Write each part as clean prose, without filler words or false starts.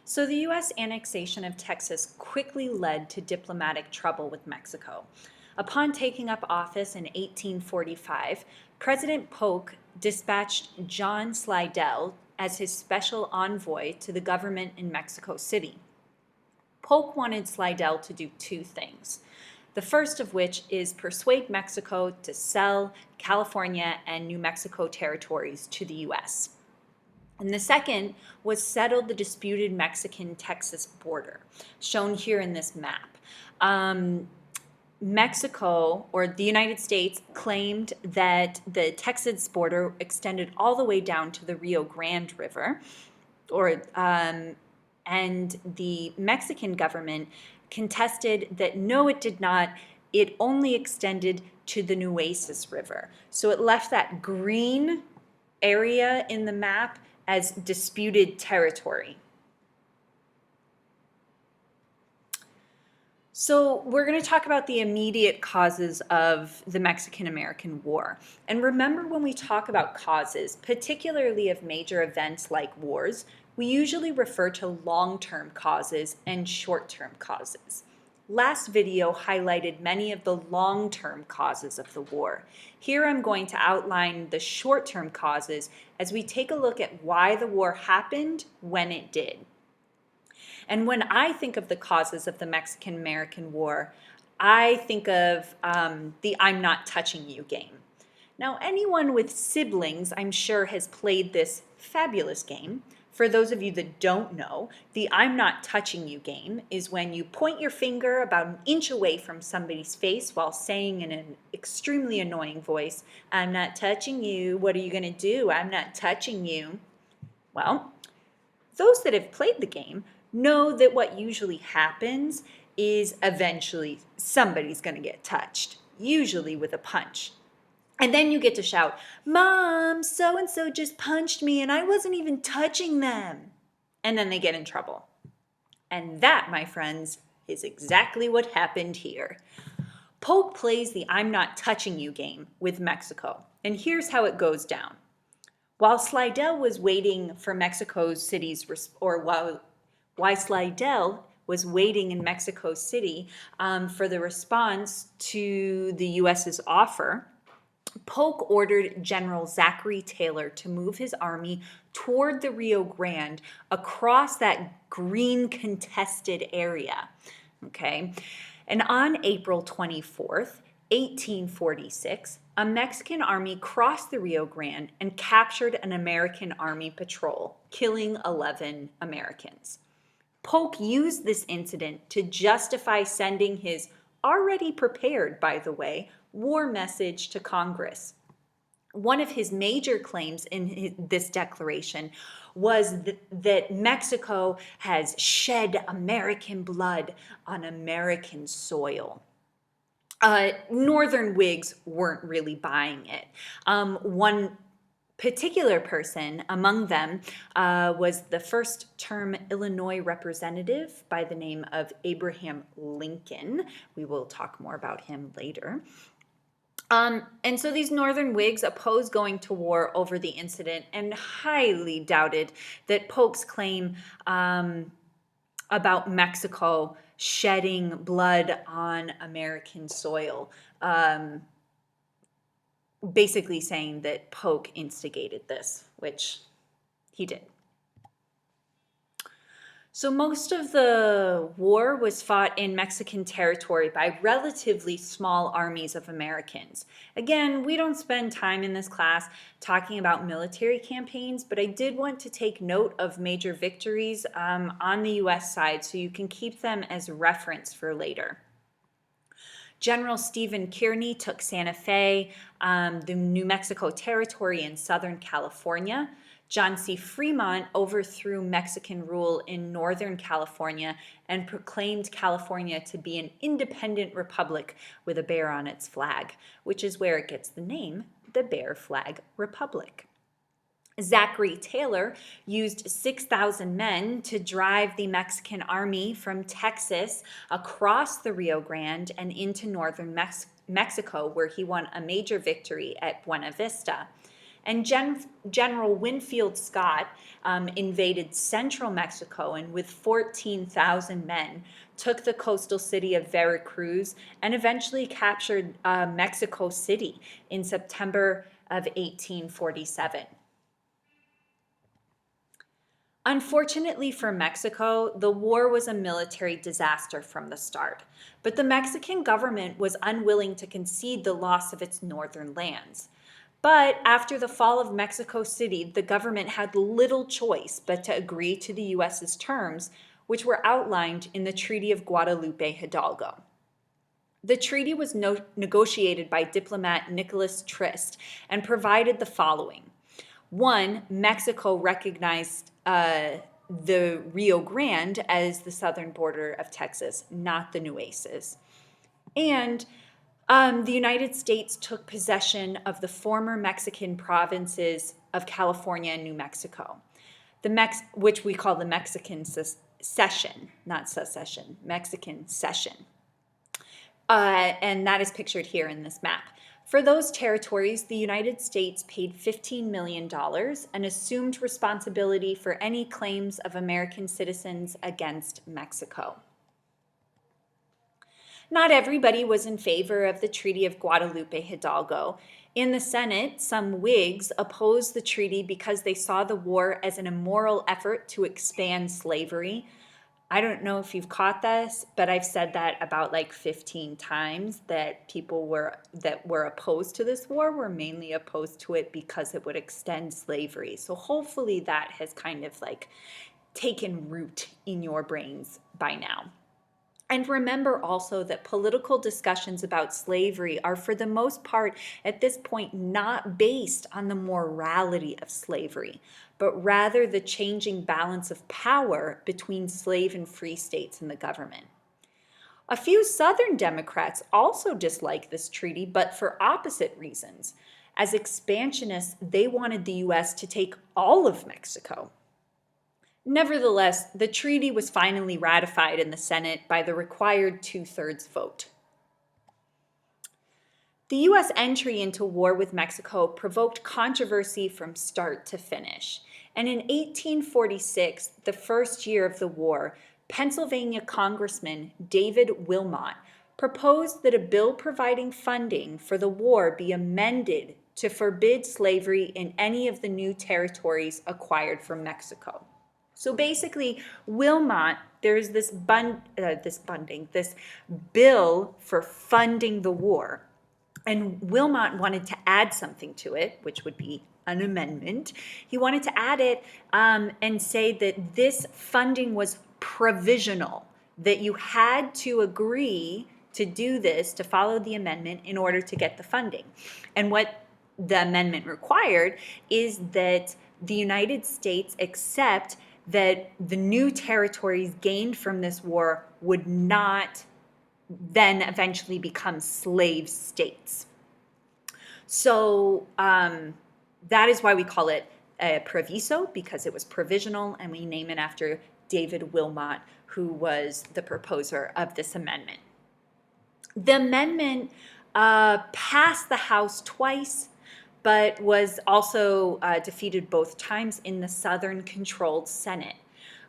So the U.S. annexation of Texas quickly led to diplomatic trouble with Mexico. Upon taking up office in 1845, President Polk dispatched John Slidell as his special envoy to the government in Mexico City. Polk wanted Slidell to do two things. The first of which is persuade Mexico to sell California and New Mexico territories to the U.S. And the second was settle the disputed Mexican-Texas border, shown here in this map. Mexico, or the United States, claimed that the Texas border extended all the way down to the Rio Grande River, and the Mexican government contested that no, it did not. It only extended to the Nueces River. So it left that green area in the map as disputed territory. So we're going to talk about the immediate causes of the Mexican-American War. And remember, when we talk about causes, particularly of major events like wars, we usually refer to long-term causes and short-term causes. Last video highlighted many of the long-term causes of the war. Here I'm going to outline the short-term causes as we take a look at why the war happened when it did. And when I think of the causes of the Mexican-American War, I think of the I'm not touching you game. Now, anyone with siblings, I'm sure, has played this fabulous game. For those of you that don't know, the I'm not touching you game is when you point your finger about an inch away from somebody's face while saying in an extremely annoying voice, I'm not touching you, what are you going to do? I'm not touching you. Well, those that have played the game know that what usually happens is eventually somebody's going to get touched, usually with a punch. And then you get to shout, Mom, so-and-so just punched me and I wasn't even touching them. And then they get in trouble. And that, my friends, is exactly what happened here. Polk plays the I'm not touching you game with Mexico. And here's how it goes down. While Slidell was waiting for Mexico's city's, while Slidell was waiting in Mexico City for the response to the U.S.'s offer, Polk ordered General Zachary Taylor to move his army toward the Rio Grande across that green contested area. Okay, and on April 24th, 1846, a Mexican army crossed the Rio Grande and captured an American army patrol, killing 11 Americans. Polk used this incident to justify sending his already prepared, by the way, war message to Congress. One of his major claims in this declaration was that Mexico has shed American blood on American soil. Northern Whigs weren't really buying it. One particular person among them was the first-term Illinois representative by the name of Abraham Lincoln. We will talk more about him later. And so these Northern Whigs opposed going to war over the incident and highly doubted that Polk's claim about Mexico shedding blood on American soil, basically saying that Polk instigated this, which he did. So most of the war was fought in Mexican territory by relatively small armies of Americans. Again, we don't spend time in this class talking about military campaigns, but I did want to take note of major victories on the U.S. side so you can keep them as reference for later. General Stephen Kearny took Santa Fe, the New Mexico Territory in Southern California. John C. Fremont overthrew Mexican rule in Northern California and proclaimed California to be an independent republic with a bear on its flag, which is where it gets the name, the Bear Flag Republic. Zachary Taylor used 6,000 men to drive the Mexican army from Texas across the Rio Grande and into northern Mexico, where he won a major victory at Buena Vista. And General Winfield Scott invaded central Mexico and with 14,000 men took the coastal city of Veracruz and eventually captured Mexico City in September of 1847. Unfortunately for Mexico, the war was a military disaster from the start, but the Mexican government was unwilling to concede the loss of its northern lands. But after the fall of Mexico City, the government had little choice but to agree to the US's terms, which were outlined in the Treaty of Guadalupe Hidalgo. The treaty was negotiated by diplomat Nicholas Trist and provided the following. One, Mexico recognized the Rio Grande as the southern border of Texas, not the Nueces. And the United States took possession of the former Mexican provinces of California and New Mexico, which we call the Mexican cession, not secession, Mexican cession. And that is pictured here in this map. For those territories, the United States paid $15 million and assumed responsibility for any claims of American citizens against Mexico. Not everybody was in favor of the Treaty of Guadalupe Hidalgo. In the Senate, some Whigs opposed the treaty because they saw the war as an immoral effort to expand slavery. I don't know if you've caught this, but I've said that about like 15 times, that people that were opposed to this war were mainly opposed to it because it would extend slavery. So hopefully that has kind of like taken root in your brains by now. And remember also that political discussions about slavery are for the most part at this point not based on the morality of slavery, but rather the changing balance of power between slave and free states in the government. A few Southern Democrats also disliked this treaty, but for opposite reasons. As expansionists, they wanted the U.S. to take all of Mexico. Nevertheless, the treaty was finally ratified in the Senate by the required 2/3 vote. The U.S. entry into war with Mexico provoked controversy from start to finish. And in 1846, the first year of the war, Pennsylvania Congressman David Wilmot proposed that a bill providing funding for the war be amended to forbid slavery in any of the new territories acquired from Mexico. So basically, Wilmot, there's this bill for funding the war. And Wilmot wanted to add something to it, which would be an amendment. He wanted to add it and say that this funding was provisional, that you had to agree to do this, to follow the amendment in order to get the funding. And what the amendment required is that the United States accept that the new territories gained from this war would not then eventually become slave states. So that is why we call it a proviso, because it was provisional, and we name it after David Wilmot, who was the proposer of this amendment. The amendment passed the House twice, but was also defeated both times in the Southern-controlled Senate,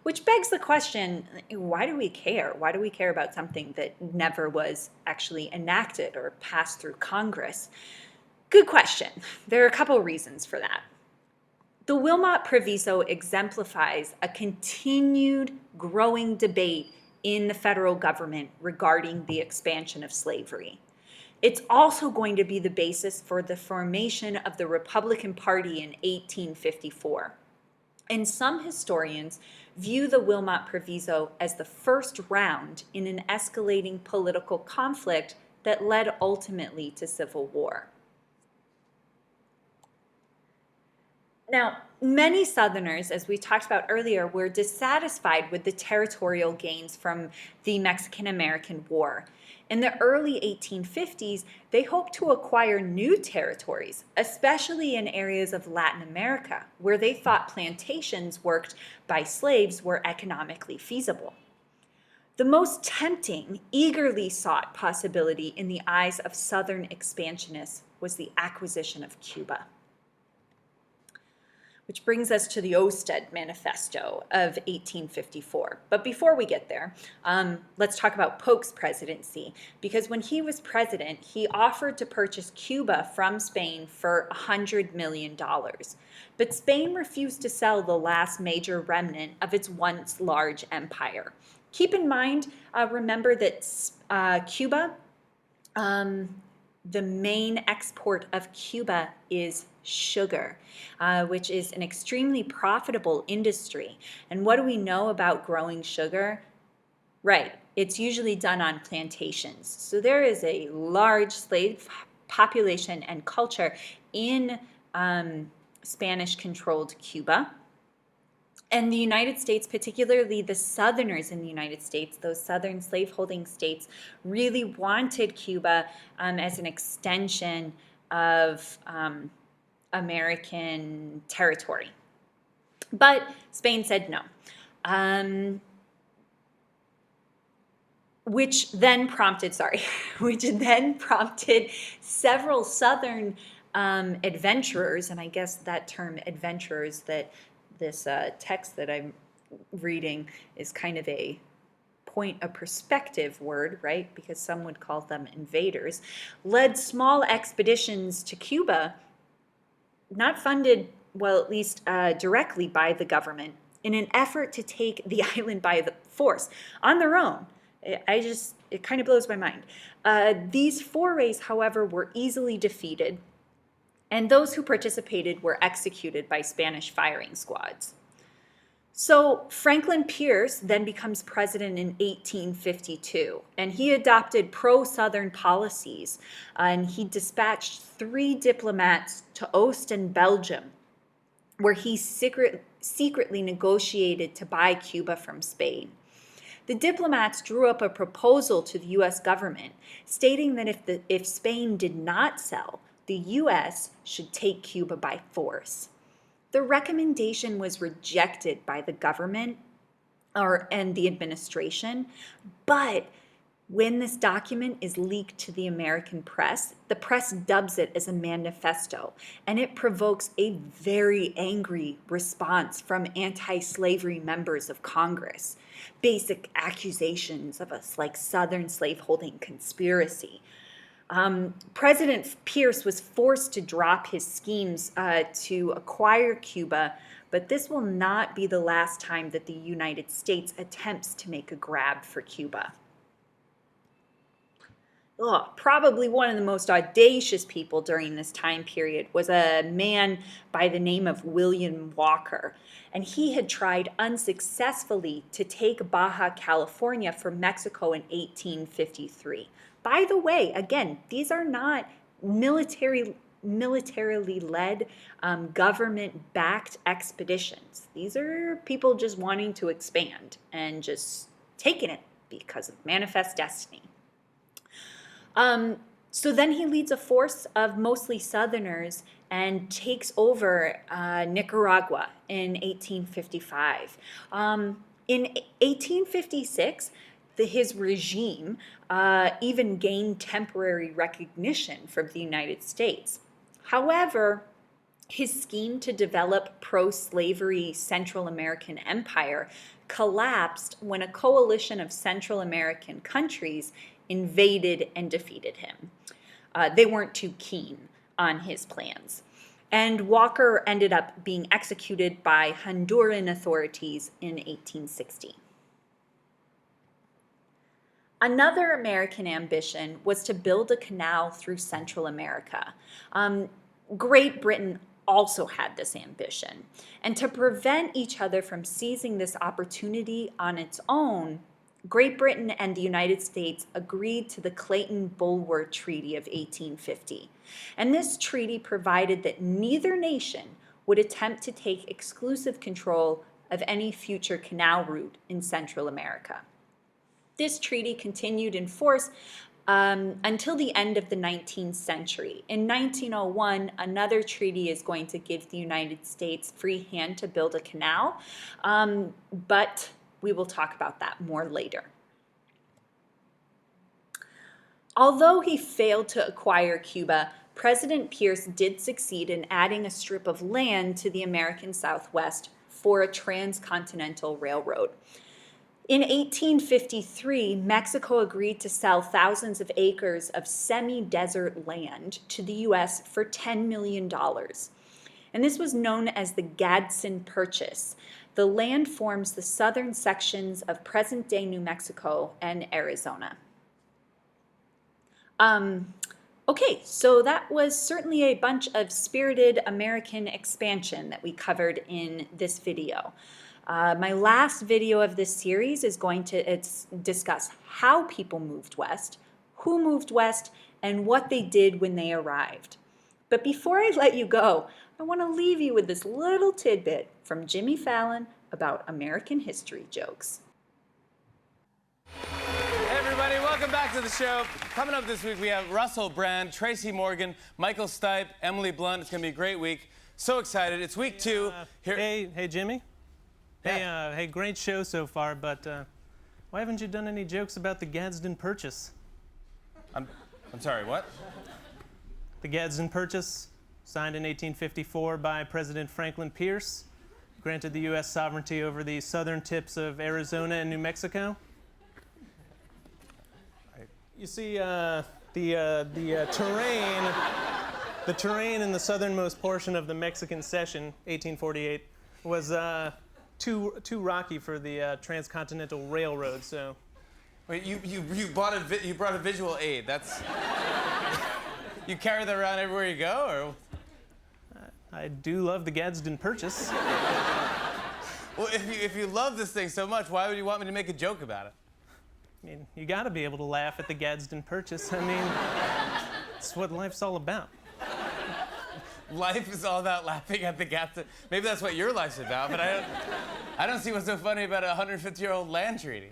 which begs the question, why do we care? Why do we care about something that never was actually enacted or passed through Congress? Good question. There are a couple reasons for that. The Wilmot Proviso exemplifies a continued growing debate in the federal government regarding the expansion of slavery. It's also going to be the basis for the formation of the Republican Party in 1854. And some historians view the Wilmot Proviso as the first round in an escalating political conflict that led ultimately to civil war. Now, many Southerners, as we talked about earlier, were dissatisfied with the territorial gains from the Mexican-American War. In the early 1850s, they hoped to acquire new territories, especially in areas of Latin America, where they thought plantations worked by slaves were economically feasible. The most tempting, eagerly sought possibility in the eyes of Southern expansionists was the acquisition of Cuba. which brings us to the Ostend Manifesto of 1854. But before we get there, let's talk about Polk's presidency, because when he was president, he offered to purchase Cuba from Spain for $100 million. But Spain refused to sell the last major remnant of its once large empire. Keep in mind, remember that Cuba, the main export of Cuba is sugar, which is an extremely profitable industry. And what do we know about growing sugar? Right, it's usually done on plantations. So there is a large slave population and culture in Spanish-controlled Cuba. And the United States, particularly the Southerners in the United States, those Southern slaveholding states, really wanted Cuba as an extension of American territory. But Spain said no, which then prompted several Southern adventurers, and I guess that term adventurers that this text that I'm reading is kind of a point of perspective word, right? Because some would call them invaders, led small expeditions to Cuba, not funded, well, at least directly by the government, in an effort to take the island by the force on their own. It kind of blows my mind. These forays, however, were easily defeated, and those who participated were executed by Spanish firing squads. So Franklin Pierce then becomes president in 1852, and he adopted pro-Southern policies, and he dispatched 3 diplomats to Ostend, Belgium, where he secretly negotiated to buy Cuba from Spain. The diplomats drew up a proposal to the U.S. government stating that if Spain did not sell, the U.S. should take Cuba by force. The recommendation was rejected by the government and the administration, but when this document is leaked to the American press, the press dubs it as a manifesto, and it provokes a very angry response from anti-slavery members of Congress. Basic accusations of a Southern slaveholding conspiracy. President Pierce was forced to drop his schemes to acquire Cuba, but this will not be the last time that the United States attempts to make a grab for Cuba. Probably one of the most audacious people during this time period was a man by the name of William Walker, and he had tried unsuccessfully to take Baja California from Mexico in 1853. By the way, again, these are not militarily led, government-backed expeditions. These are people just wanting to expand and just taking it because of manifest destiny. So then he leads a force of mostly Southerners and takes over Nicaragua in 1855. In 1856, his regime even gained temporary recognition from the United States. However, his scheme to develop pro-slavery Central American empire collapsed when a coalition of Central American countries invaded and defeated him. They weren't too keen on his plans. And Walker ended up being executed by Honduran authorities in 1860. Another American ambition was to build a canal through Central America. Great Britain also had this ambition. And to prevent each other from seizing this opportunity on its own, Great Britain and the United States agreed to the Clayton-Bulwer Treaty of 1850. And this treaty provided that neither nation would attempt to take exclusive control of any future canal route in Central America. This treaty continued in force until the end of the 19th century. In 1901, another treaty is going to give the United States free hand to build a canal, but we will talk about that more later. Although he failed to acquire Cuba, President Pierce did succeed in adding a strip of land to the American Southwest for a transcontinental railroad. In 1853, Mexico agreed to sell thousands of acres of semi-desert land to the U.S. for $10 million. And this was known as the Gadsden Purchase. The land forms the southern sections of present-day New Mexico and Arizona. Okay, so that was certainly a bunch of spirited American expansion that we covered in this video. My last video of this series is going to discuss how people moved west, who moved west, and what they did when they arrived. But before I let you go, I want to leave you with this little tidbit from Jimmy Fallon about American history jokes. Hey everybody, welcome back to the show. Coming up this week, we have Russell Brand, Tracy Morgan, Michael Stipe, Emily Blunt. It's going to be a great week. So excited. It's week 2. Hey, Jimmy. Yeah. Hey, great show so far, but why haven't you done any jokes about the Gadsden Purchase? I'm sorry, what? The Gadsden Purchase, signed in 1854 by President Franklin Pierce, granted the U.S. sovereignty over the southern tips of Arizona and New Mexico. You see, the terrain in the southernmost portion of the Mexican Cession, 1848, was too rocky for the transcontinental railroad. So, Wait, you brought a visual aid. That's you carry that around everywhere you go, or? I do love the Gadsden Purchase. Well, if you love this thing so much, why would you want me to make a joke about it? I mean, you got to be able to laugh at the Gadsden Purchase. I mean, it's what life's all about. Life is all about laughing at the Gadsden. Maybe that's what your life's about, but I don't see what's so funny about a 150-year-old land treaty.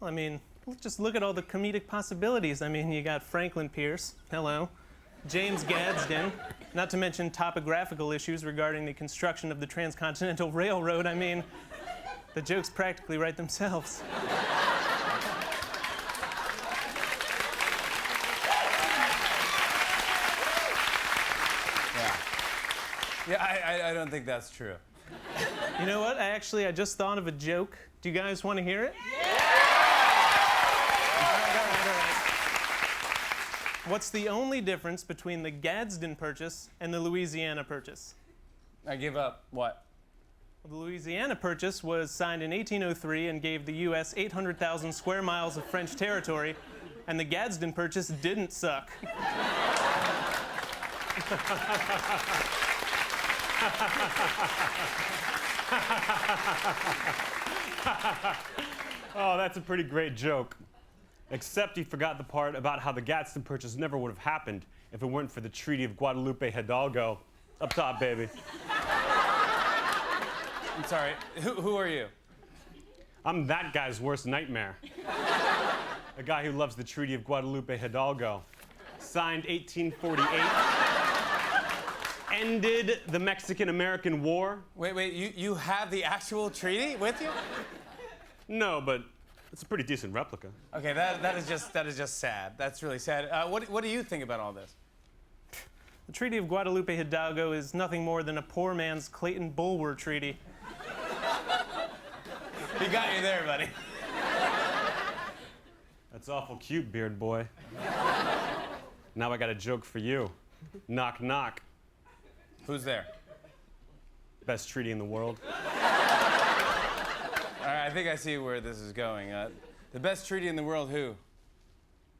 Well, I mean, just look at all the comedic possibilities. I mean, you got Franklin Pierce, hello, James Gadsden, not to mention topographical issues regarding the construction of the Transcontinental Railroad. I mean, the jokes practically write themselves. Yeah, I don't think that's true. You know what? I just thought of a joke. Do you guys want to hear it? Yeah! All right. What's the only difference between the Gadsden Purchase and the Louisiana Purchase? I give up. What? Well, the Louisiana Purchase was signed in 1803 and gave the U.S. 800,000 square miles of French territory, and the Gadsden Purchase didn't suck. Oh, that's a pretty great joke. Except he forgot the part about how the Gadsden Purchase never would have happened if it weren't for the Treaty of Guadalupe Hidalgo. Up top, baby. I'm sorry. Who are you? I'm that guy's worst nightmare. A guy who loves the Treaty of Guadalupe Hidalgo. Signed 1848. Ended the Mexican-American War. Wait, you have the actual treaty with you? No, but it's a pretty decent replica. Okay, that is just sad. That's really sad. What do you think about all this? The Treaty of Guadalupe Hidalgo is nothing more than a poor man's Clayton Bulwer Treaty. He got you there, buddy. That's awful cute, beard boy. Now I got a joke for you. Knock, knock. Who's there? Best treaty in the world. All right, I think I see where this is going. The best treaty in the world, who?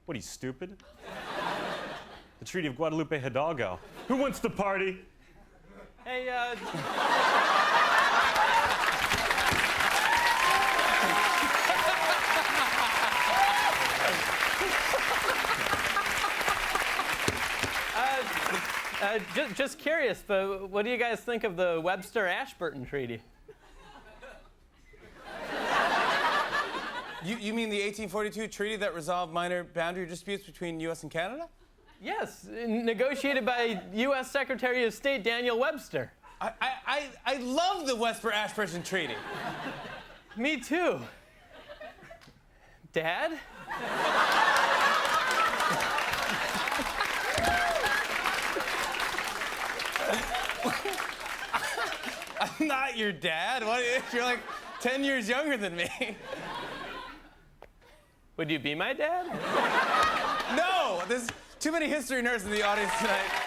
What, are you stupid? The Treaty of Guadalupe Hidalgo. Who wants to party? Hey, just curious, but what do you guys think of the Webster-Ashburton Treaty? You mean the 1842 treaty that resolved minor boundary disputes between U.S. and Canada? Yes, negotiated by U.S. Secretary of State Daniel Webster. I love the Webster-Ashburton Treaty. Me too. Dad? I'm not your dad. What? You're like 10 years younger than me. Would you be my dad? No, there's too many history nerds in the audience tonight.